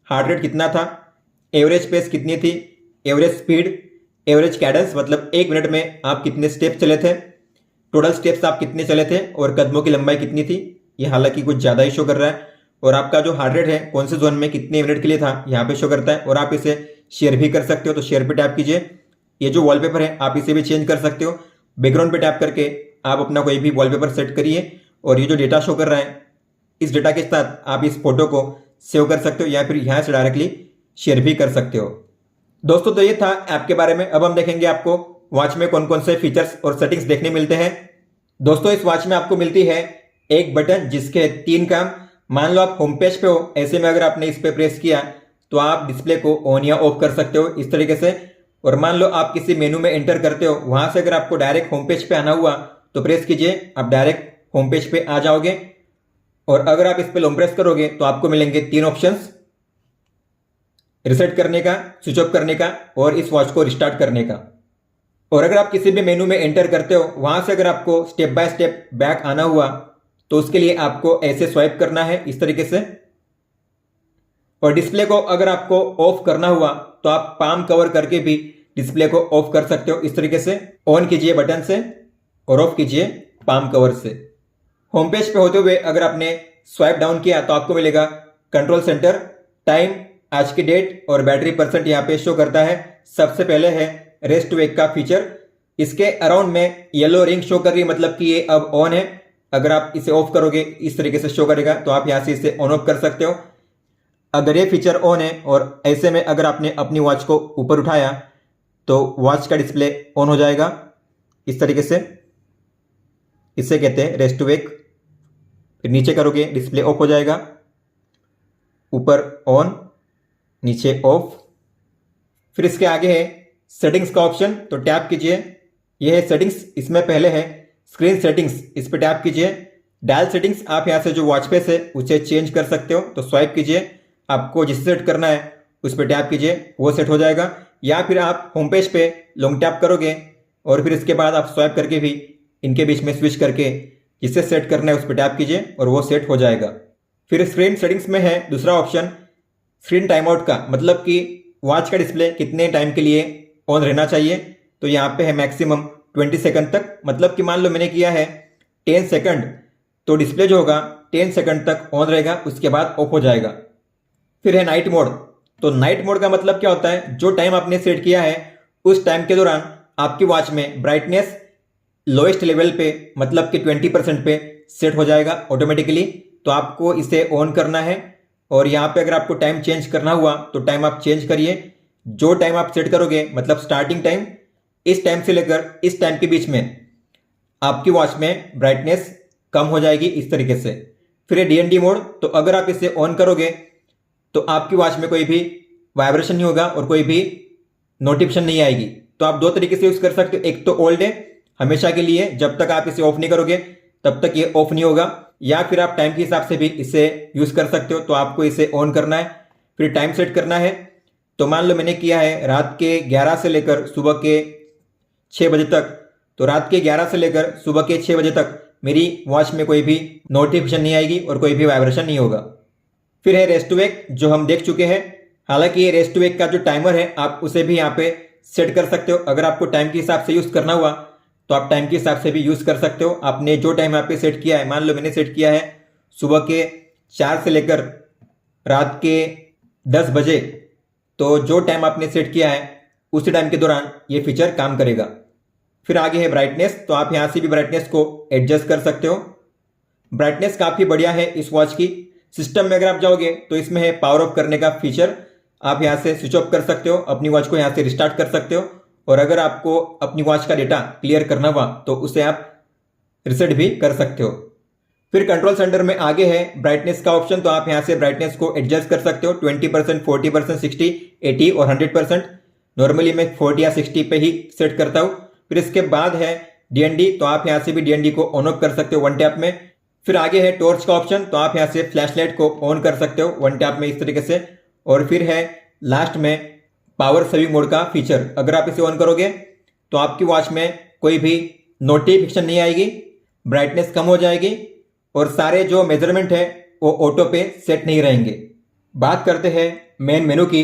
हार्ट रेट कितना था, एवरेज पेस कितनी थी, एवरेज स्पीड, एवरेज कैडेंस मतलब 1 मिनट में आप कितने स्टेप चले थे, टोटल स्टेप्स आप कितने चले थे और कदमों की लंबाई कितनी थी। ये हालांकि कुछ ज़्यादा ही शो कर रहा है। और आपका जो हार्ट रेट है कौन से जोन में कितने मिनट के लिए था, यहाँ पे शो करता है। और आप इसे शेयर भी कर सकते हो, तो शेयर पे टैप कीजिए। ये जो वॉलपेपर है आप इसे भी चेंज कर सकते हो, बैकग्राउंड पे टैप करके आप अपना कोई भी वॉलपेपर सेट करिए, और ये जो डेटा शो कर रहा है इस डेटा के साथ आप इस फोटो को सेव कर सकते हो या फिर यहाँ से डायरेक्टली शेयर भी कर सकते हो। दोस्तों तो ये था ऐप के बारे में। अब हम देखेंगे आपको वॉच में कौन कौन से फीचर्स और सेटिंग्स देखने मिलते हैं। दोस्तों इस वॉच में आपको मिलती है एक बटन जिसके 3 काम। मान लो आप होम पेज पे हो, ऐसे में अगर आपने इस पे प्रेस किया तो आप डिस्प्ले को ऑन या ऑफ कर सकते हो इस तरीके से। और मान लो आप किसी मेनू में एंटर करते हो, वहां से अगर आपको डायरेक्ट होम पेज पे आना हुआ तो प्रेस कीजिए, आप डायरेक्ट होम पेज पे आ जाओगे। और अगर आप इस पे लॉन्ग प्रेस करोगे तो आपको मिलेंगे 3 ऑप्शंस, रिसेट करने का, स्विच ऑफ करने का और इस वॉच को रिस्टार्ट करने का। और अगर आप किसी भी मेनू में एंटर करते हो, वहां से अगर आपको स्टेप बाय स्टेप बैक आना हुआ तो उसके लिए आपको ऐसे स्वाइप करना है इस तरीके से। और डिस्प्ले को अगर आपको ऑफ करना हुआ तो आप पाम कवर करके भी डिस्प्ले को ऑफ कर सकते हो इस तरीके से। ऑन कीजिए बटन से और ऑफ कीजिए पाम कवर से। होम पेज पे होते हुए अगर आपने स्वाइप डाउन किया तो आपको मिलेगा कंट्रोल सेंटर, टाइम, आज की डेट और बैटरी परसेंट यहाँ पे शो करता है। सबसे पहले है रेस्ट टू वेक का फीचर, इसके अराउंड में येलो रिंग शो कर रही है, मतलब कि ये अब ऑन है। अगर आप इसे ऑफ करोगे इस तरीके से शो करेगा, तो आप यहाँ से इसे ऑन ऑफ कर सकते हो। अगर ये फीचर ऑन है और ऐसे में अगर आपने अपनी वॉच को ऊपर उठाया तो वॉच का डिस्प्ले ऑन हो जाएगा इस तरीके से, इसे कहते हैं रेस्ट टू वेक। फिर नीचे करोगे डिस्प्ले ऑफ हो जाएगा, ऊपर ऑन, नीचे ऑफ। फिर इसके आगे है सेटिंग्स का ऑप्शन, तो टैप कीजिए, यह है सेटिंग्स। इसमें पहले है स्क्रीन सेटिंग्स, इस पर टैप कीजिए। डायल सेटिंग्स आप यहाँ से जो वॉच फेस है उसे चेंज कर सकते हो, तो स्वाइप कीजिए, आपको जिसे सेट करना है उस पर टैप कीजिए, वो सेट हो जाएगा। या फिर आप होम पेज पे लॉन्ग टैप करोगे और फिर इसके बाद आप स्वाइप करके भी इनके बीच में स्विच करके जिसे सेट करना है उस पर टैप कीजिए और वो सेट हो जाएगा। फिर स्क्रीन सेटिंग्स में है दूसरा ऑप्शन स्क्रीन टाइम आउट का, मतलब कि वॉच का डिस्प्ले कितने टाइम के लिए ऑन रहना चाहिए। तो यहाँ पे है मैक्सिमम 20 सेकंड तक, मतलब कि मान लो मैंने किया है 10 सेकंड, तो डिस्प्ले जो होगा 10 सेकंड तक ऑन रहेगा, उसके बाद ऑफ हो जाएगा। फिर है नाइट मोड, तो नाइट मोड का मतलब क्या होता है, जो टाइम आपने सेट किया है उस टाइम के दौरान आपकी वॉच में ब्राइटनेस लोएस्ट लेवल पे, मतलब कि 20% पे सेट हो जाएगा ऑटोमेटिकली। तो आपको इसे ऑन करना है और यहाँ पे अगर आपको टाइम चेंज करना हुआ तो टाइम आप चेंज करिए। जो टाइम आप सेट करोगे मतलब स्टार्टिंग टाइम, इस टाइम से लेकर इस टाइम के बीच में आपकी वॉच में ब्राइटनेस कम हो जाएगी इस तरीके से। फिर है DND मोड, तो अगर आप इसे ऑन करोगे तो आपकी वॉच में कोई भी वाइब्रेशन नहीं होगा और कोई भी नोटिफिकेशन नहीं आएगी। तो आप दो तरीके से यूज कर सकते हो, एक तो ओल्ड है हमेशा के लिए, जब तक आप इसे ऑफ नहीं करोगे तब तक ये ऑफ नहीं होगा, या फिर आप टाइम के हिसाब से भी इसे यूज कर सकते हो। तो आपको इसे ऑन करना है, फिर टाइम सेट करना है। तो मान लो मैंने किया है रात के 11 से लेकर सुबह के 6 बजे तक, तो रात के 11 से लेकर सुबह के 6 बजे तक मेरी वॉच में कोई भी नोटिफिकेशन नहीं आएगी और कोई भी वाइब्रेशन नहीं होगा। फिर है रेस्ट टू वेक, जो हम देख चुके हैं। हालांकि ये रेस्ट टू वेक का जो टाइमर है आप उसे भी यहाँ पे सेट कर सकते हो। अगर आपको टाइम के हिसाब से यूज करना हुआ तो आप टाइम के हिसाब से भी यूज कर सकते हो। आपने जो टाइम यहाँ पे सेट किया है, मान लो मैंने सेट किया है सुबह के 4 से लेकर रात के 10 बजे, तो जो टाइम आपने सेट किया है उसी टाइम के दौरान ये फीचर काम करेगा। फिर आगे है ब्राइटनेस, तो आप यहां से भी ब्राइटनेस को एडजस्ट कर सकते हो। ब्राइटनेस काफी बढ़िया है इस वॉच की। सिस्टम में अगर आप जाओगे तो इसमें है पावर ऑफ करने का फीचर, आप यहां से स्विच ऑफ कर सकते हो, अपनी वॉच को यहां से रिस्टार्ट कर सकते हो। और अगर आपको अपनी वॉच का डेटा क्लियर करना हुआ तो उसे आप रिसेट भी कर सकते हो। फिर कंट्रोल सेंटर में आगे है ब्राइटनेस का ऑप्शन, तो आप यहां से ब्राइटनेस को एडजस्ट कर सकते हो 20%, 40%, 60, 80 और 100%। नॉर्मली मैं 40 या 60 पे ही सेट करता हूं। फिर इसके बाद है DND, तो आप यहां से भी DND को ऑन ऑफ कर सकते हो 1 टैप में। फिर आगे है टॉर्च का ऑप्शन, तो आप यहां से फ्लैशलाइट को ऑन कर सकते हो 1 टैप में इस तरीके से। और फिर है लास्ट में पावर सेविंग मोड का फीचर, अगर आप इसे ऑन करोगे तो आपकी वॉच में कोई भी नोटिफिकेशन नहीं आएगी, ब्राइटनेस कम हो जाएगी और सारे जो मेजरमेंट है वो ऑटो पे सेट नहीं रहेंगे। बात करते हैं मेन मेनू की,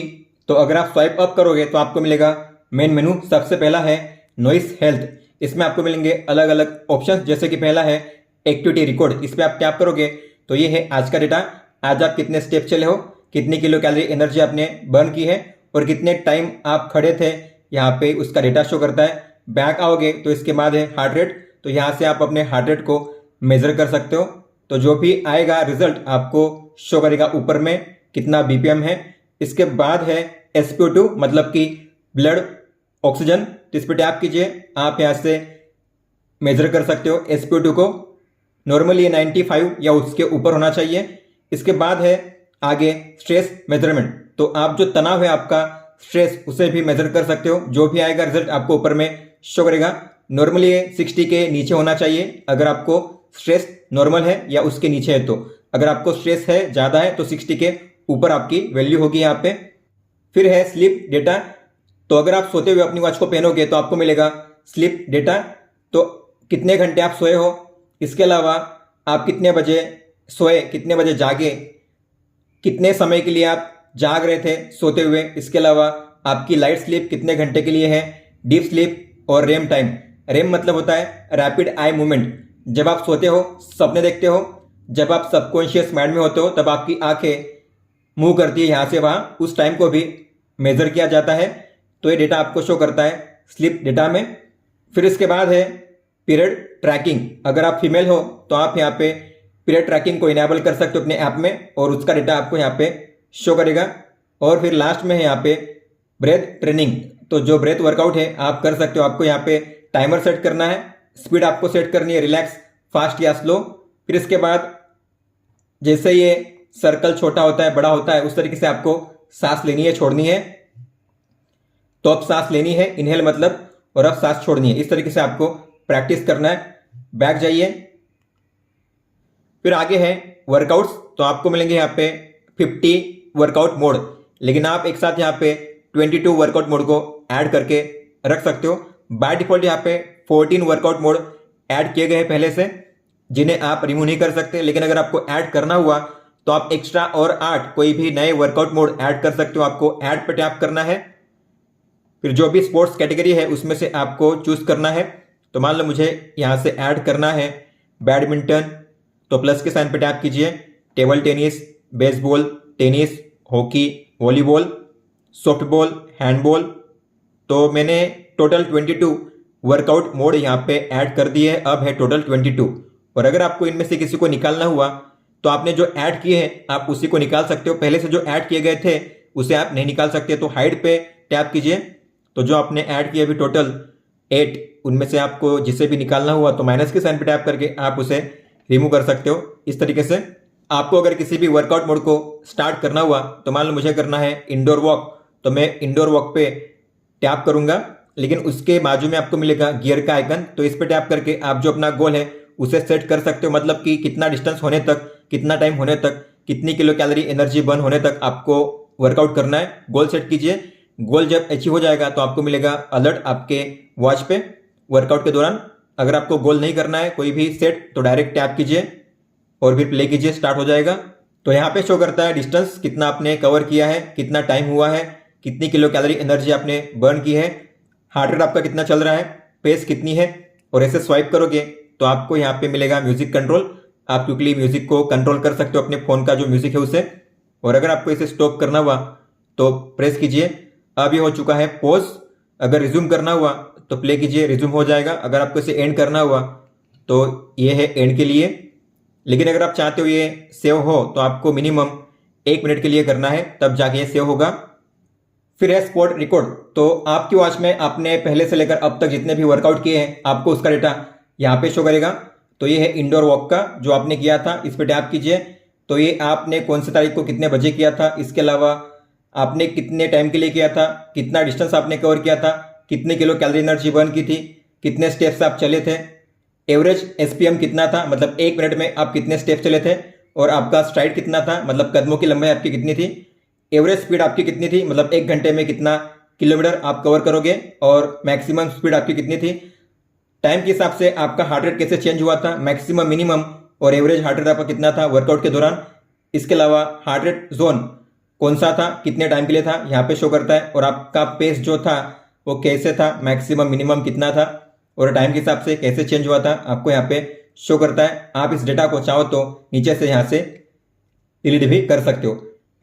तो अगर आप स्वाइप अप करोगे तो आपको मिलेगा मेन मेनू। सबसे पहला है नॉइस हेल्थ, इसमें आपको मिलेंगे अलग अलग ऑप्शंस, जैसे कि पहला है एक्टिविटी रिकॉर्ड। इस पर आप टैप करोगे तो ये है आज का डेटा, आज आप कितने स्टेप चले हो, कितनी किलो कैलोरी एनर्जी आपने बर्न की है और कितने टाइम आप खड़े थे, यहाँ पे उसका डेटा शो करता है। बैक आओगे तो इसके बाद है हार्ट रेट, तो यहाँ से आप अपने हार्ट रेट को मेजर कर सकते हो। तो जो भी आएगा रिजल्ट आपको शो करेगा ऊपर में कितना BPM है। इसके बाद है SpO2 मतलब कि ब्लड ऑक्सीजन, तो इस पर टैप कीजिए, आप यहाँ से मेजर कर सकते हो SpO2 को। नॉर्मली ये 95 या उसके ऊपर होना चाहिए। इसके बाद है आगे स्ट्रेस मेजरमेंट, तो आप जो तनाव है आपका स्ट्रेस उसे भी मेजर कर सकते हो। जो भी आएगा रिजल्ट आपको ऊपर में शो करेगा। नॉर्मली ये 60 के नीचे होना चाहिए अगर आपको स्ट्रेस नॉर्मल है या उसके नीचे है। तो अगर आपको स्ट्रेस है ज्यादा है तो 60 के ऊपर आपकी वैल्यू होगी यहाँ पे। फिर है स्लीप डेटा, तो अगर आप सोते हुए अपनी वॉच को पहनोगे तो आपको मिलेगा स्लीप डेटा, तो कितने घंटे आप सोए हो, इसके अलावा आप कितने बजे सोए, कितने बजे जागे, कितने समय के लिए आप जाग रहे थे सोते हुए, इसके अलावा आपकी लाइट स्लीप कितने घंटे के लिए है, डीप स्लीप और रेम टाइम। रेम मतलब होता है रैपिड आई मूवमेंट, जब आप सोते हो सपने देखते हो, जब आप सबकॉन्शियस माइंड में होते हो तब आपकी आंखें मूव करती है यहाँ से वहां, उस टाइम को भी मेजर किया जाता है। तो ये डेटा आपको शो करता है स्लीप डेटा में। फिर इसके बाद है पीरियड ट्रैकिंग, अगर आप फीमेल हो तो आप यहाँ पे पीरियड ट्रैकिंग को इनेबल कर सकते हो अपने ऐप में और उसका डेटा आपको यहाँ पे शो करेगा। और फिर लास्ट में है यहाँ पे ब्रेथ ट्रेनिंग, तो जो ब्रेथ वर्कआउट है आप कर सकते हो। आपको यहाँ पे टाइमर सेट करना है, स्पीड आपको सेट करनी है रिलैक्स, फास्ट या स्लो। फिर इसके बाद जैसे ये सर्कल छोटा होता है बड़ा होता है उस तरीके से आपको सांस लेनी है छोड़नी है। तो अब सांस लेनी है इनहेल मतलब, और अब सांस छोड़नी है, इस तरीके से आपको प्रैक्टिस करना है। बैक जाइए। फिर आगे है वर्कआउट्स, तो आपको मिलेंगे यहाँ पे 50 वर्कआउट मोड, लेकिन आप एक साथ यहाँ पे 22 वर्कआउट मोड को ऐड करके रख सकते हो। बाय डिफॉल्ट यहाँ पे 14 वर्कआउट मोड ऐड किए गए हैं पहले से, जिन्हें आप रिमूव नहीं कर सकते। लेकिन अगर आपको ऐड करना हुआ तो आप एक्स्ट्रा और 8 कोई भी नए वर्कआउट मोड ऐड कर सकते हो। आपको ऐड पे टैप करना है, फिर जो भी स्पोर्ट्स कैटेगरी है उसमें से आपको चूज करना है। तो मान लो मुझे यहां से ऐड करना है बैडमिंटन, तो प्लस के साइन पे टैप कीजिए। Table tennis, baseball, tennis, hockey, volleyball, softball, handball, तो मैंने टोटल 22 वर्कआउट मोड यहाँ पे ऐड कर दिए। अब है टोटल 22। और अगर आपको इनमें से किसी को निकालना हुआ तो आपने जो ऐड किए हैं आप उसी को निकाल सकते हो। पहले से जो ऐड किए गए थे उसे आप नहीं निकाल सकते, तो हाइड पे टैप कीजिए। तो जो आपने ऐड किए अभी टोटल 8, उनमें से आपको जिसे भी निकालना हुआ तो माइनस के साइन पे टैप करके आप उसे रिमूव कर सकते हो। इस तरीके से आपको अगर किसी भी वर्कआउट मोड को स्टार्ट करना हुआ, तो मान लो मुझे करना है इंडोर वॉक, तो मैं इंडोर वॉक पे टैप करूंगा, लेकिन उसके बाजू में आपको मिलेगा गियर का आइकन, तो इस पे टैप करके आप जो अपना गोल है उसे सेट कर सकते हो। मतलब कि कितना डिस्टेंस होने तक, कितना टाइम होने तक, कितनी किलो कैलोरी एनर्जी बर्न होने तक आपको वर्कआउट करना है, गोल सेट कीजिए। गोल जब अचीव हो जाएगा तो आपको मिलेगा अलर्ट आपके वॉच पे वर्कआउट के दौरान। अगर आपको गोल नहीं करना है कोई भी सेट, तो डायरेक्ट टैप कीजिए और फिर प्ले कीजिए, स्टार्ट हो जाएगा। तो यहाँ पे शो करता है डिस्टेंस कितना आपने कवर किया है, कितना टाइम हुआ है, कितनी किलो कैलोरी एनर्जी आपने बर्न की है, हार्ट रेट आपका कितना चल रहा है, पेस कितनी है। और ऐसे स्वाइप करोगे तो आपको यहाँ पे मिलेगा म्यूजिक कंट्रोल। आप क्विकली म्यूजिक को कंट्रोल कर सकते हो, अपने फोन का जो म्यूजिक है उसे। और अगर आपको इसे स्टॉप करना हुआ तो प्रेस कीजिए। अब ये हो चुका है पॉज। अगर रिज्यूम करना हुआ तो प्ले कीजिए, रिज्यूम हो जाएगा। अगर आपको इसे एंड करना हुआ तो ये है एंड के लिए। लेकिन अगर आप चाहते हो ये सेव हो तो आपको मिनिमम 1 मिनट के लिए करना है, तब जाके ये सेव होगा। फिर है स्पॉट रिकॉर्ड। तो आपकी वॉच में आपने पहले से लेकर अब तक जितने भी वर्कआउट किए हैं आपको उसका डेटा यहाँ पे शो करेगा। तो ये है इंडोर वॉक का जो आपने किया था, इस पर टैप कीजिए। तो ये आपने कौन सी तारीख को कितने बजे किया था, इसके अलावा आपने कितने टाइम के लिए किया था, कितना डिस्टेंस आपने कवर किया था, कितने किलो कैलोरी एनर्जी बर्न की थी, कितने स्टेप्स आप चले थे, एवरेज एसपीएम कितना था, मतलब 1 मिनट में आप कितने स्टेप चले थे, और आपका स्ट्राइड कितना था, मतलब कदमों की लंबाई आपकी कितनी थी, एवरेज स्पीड आपकी कितनी थी, मतलब 1 घंटे में कितना किलोमीटर आप कवर करोगे, और मैक्सिमम स्पीड आपकी कितनी थी। टाइम के हिसाब से आपका हार्ट रेट कैसे चेंज हुआ था, मैक्सिमम, मिनिमम और एवरेज हार्ट रेट आपका कितना था वर्कआउट के दौरान। इसके अलावा हार्ट रेट जोन कौन सा था, कितने टाइम के लिए था, यहाँ पे शो करता है। और आपका पेस जो था वो कैसे था, मैक्सिमम मिनिमम कितना था, और टाइम के हिसाब से कैसे चेंज हुआ था, आपको यहाँ पे शो करता है। आप इस डेटा को चाहो तो नीचे से यहाँ से डिलीट भी कर सकते हो।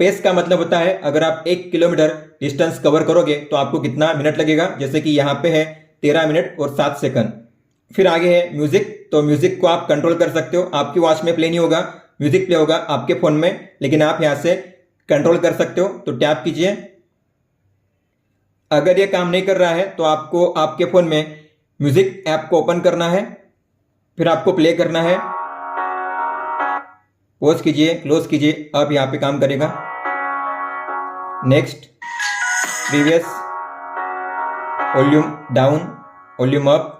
पेस का मतलब होता है अगर आप 1 किलोमीटर डिस्टेंस कवर करोगे तो आपको कितना मिनट लगेगा, जैसे कि यहाँ पे है 13 मिनट और 7 सेकंड। फिर आगे है म्यूजिक। तो म्यूजिक को आप कंट्रोल कर सकते हो। आपकी वॉच में प्ले नहीं होगा, म्यूजिक प्ले होगा आपके फोन में, लेकिन आप यहाँ से कंट्रोल कर सकते हो। तो टैप कीजिए। अगर ये काम नहीं कर रहा है तो आपको आपके फोन में म्यूजिक ऐप को ओपन करना है, फिर आपको प्ले करना है, पॉज कीजिए, क्लोज कीजिए, अब यहाँ पे काम करेगा। Next, previous, volume down, volume up.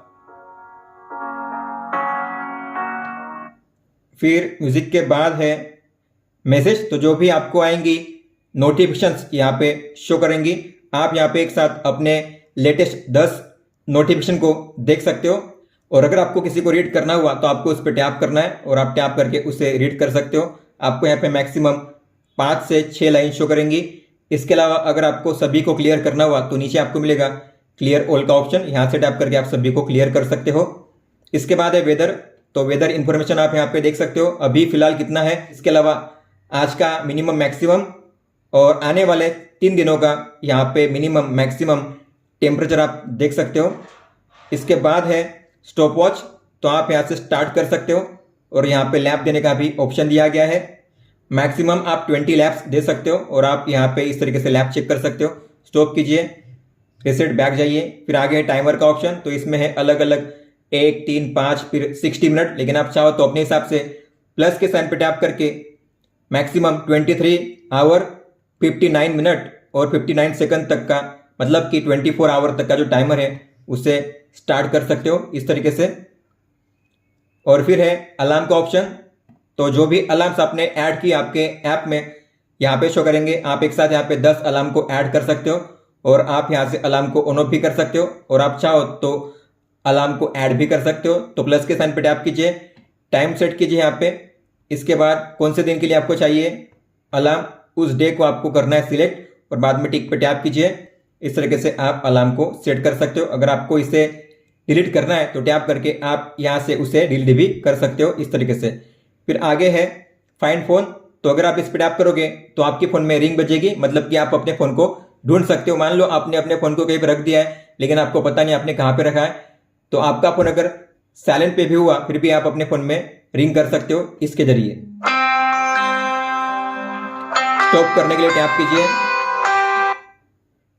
फिर म्यूजिक के बाद है मैसेज। तो जो भी आपको आएंगी नोटिफिकेशंस यहाँ पे शो करेंगी। आप यहाँ पे एक साथ अपने लेटेस्ट 10 नोटिफिकेशन को देख सकते हो। और अगर आपको किसी को रीड करना हुआ तो आपको उस पर टैप करना है और आप टैप करके उसे रीड कर सकते हो। आपको यहाँ पे मैक्सिमम 5 से 6 लाइन शो करेंगी। इसके अलावा अगर आपको सभी को क्लियर करना हुआ तो नीचे आपको मिलेगा क्लियर ऑल का ऑप्शन, यहाँ से टैप करके आप सभी को क्लियर कर सकते हो। इसके बाद है वेदर। तो वेदर इंफॉर्मेशन आप यहाँ पे देख सकते हो, अभी फिलहाल कितना है। इसके अलावा आज का मिनिमम मैक्सिमम और आने वाले 3 दिनों का यहाँ पे मिनिमम मैक्सिमम टेम्परेचर आप देख सकते हो। इसके बाद है स्टॉप वॉच। तो आप यहाँ से स्टार्ट कर सकते हो और यहाँ पे लैप देने का भी ऑप्शन दिया गया है। मैक्सिमम आप 20 लैप्स दे सकते हो और आप यहाँ पे इस तरीके से लैप चेक कर सकते हो। स्टॉप कीजिए, रिसेट बैक जाइए। फिर आगे टाइमर का ऑप्शन। तो इसमें है अलग अलग 1, 3, 5, फिर 60 मिनट। लेकिन आप चाहो तो अपने हिसाब से प्लस के साइन पे टैप करके मैक्सिमम 23 आवर 59 मिनट और 59 सेकंड तक का, मतलब कि 24 आवर तक का जो टाइमर है उसे स्टार्ट कर सकते हो इस तरीके से। और फिर है अलार्म का ऑप्शन। तो जो भी अलार्म्स आपने ऐड किए आपके ऐप में यहाँ पे शो करेंगे। आप एक साथ यहाँ पे 10 अलार्म को ऐड कर सकते हो और आप यहाँ से अलार्म को ऑन ऑफ भी कर सकते हो, और आप चाहो तो अलार्म को ऐड भी कर सकते हो। तो प्लस के साइन पे टैप कीजिए, टाइम सेट कीजिए यहाँ पे। इसके बाद कौन से दिन के लिए आपको चाहिए अलार्म, उस डे को आपको करना है सिलेक्ट और बाद में टिक पे टैप कीजिए। इस तरीके से आप अलार्म को सेट कर सकते हो। अगर आपको इसे डिलीट करना है तो टैप करके आप यहाँ से उसे डिलीट भी कर सकते हो इस तरीके से। फिर आगे है फाइंड फोन। तो अगर आप इस पर टैप करोगे तो आपके फोन में रिंग बजेगी, मतलब कि आप अपने फोन को ढूंढ सकते हो। मान लो आपने अपने फोन को कहीं पर रख दिया है लेकिन आपको पता नहीं आपने कहाँ पे रखा है, तो आपका फोन अगर साइलेंट पे भी हुआ फिर भी आप अपने फोन में रिंग कर सकते हो इसके जरिए। स्टॉप करने के लिए टैप कीजिए।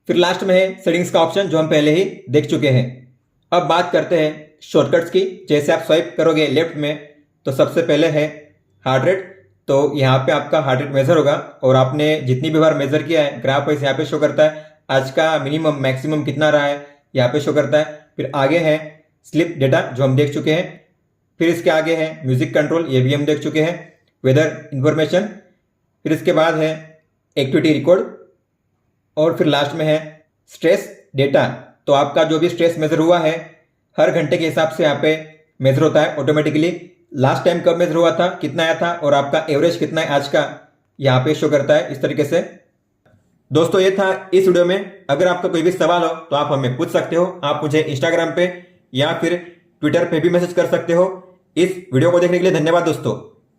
फिर लास्ट में है सेटिंग्स का ऑप्शन, जो हम पहले ही देख चुके हैं। अब बात करते हैं शॉर्टकट्स की। जैसे आप स्वाइप करोगे लेफ्ट में तो सबसे पहले है हार्ट रेट। तो यहाँ पे आपका हार्ट रेट मेजर होगा और आपने जितनी भी बार मेजर किया है ग्राफ वाइज यहाँ पे शो करता है। आज का मिनिमम मैक्सिमम कितना रहा है यहाँ पे शो करता है। फिर आगे है स्लीप डेटा, जो हम देख चुके हैं। फिर इसके आगे है म्यूजिक कंट्रोल, ये भी हम देख चुके हैं। वेदर इंफॉर्मेशन, फिर इसके बाद है एक्टिविटी रिकॉर्ड और फिर लास्ट में है स्ट्रेस डेटा। तो आपका जो भी स्ट्रेस मेजर हुआ है हर घंटे के हिसाब से यहाँ पे मेजर होता है ऑटोमेटिकली। लास्ट टाइम कब मेजर हुआ था, कितना आया था और आपका एवरेज कितना है आज का, यहाँ पे शो करता है इस तरीके से। दोस्तों ये था इस वीडियो में। अगर आपका कोई भी सवाल हो तो आप हमें पूछ सकते हो। आप मुझे इंस्टाग्राम पे या फिर ट्विटर पे भी मैसेज कर सकते हो। इस वीडियो को देखने के लिए धन्यवाद दोस्तों।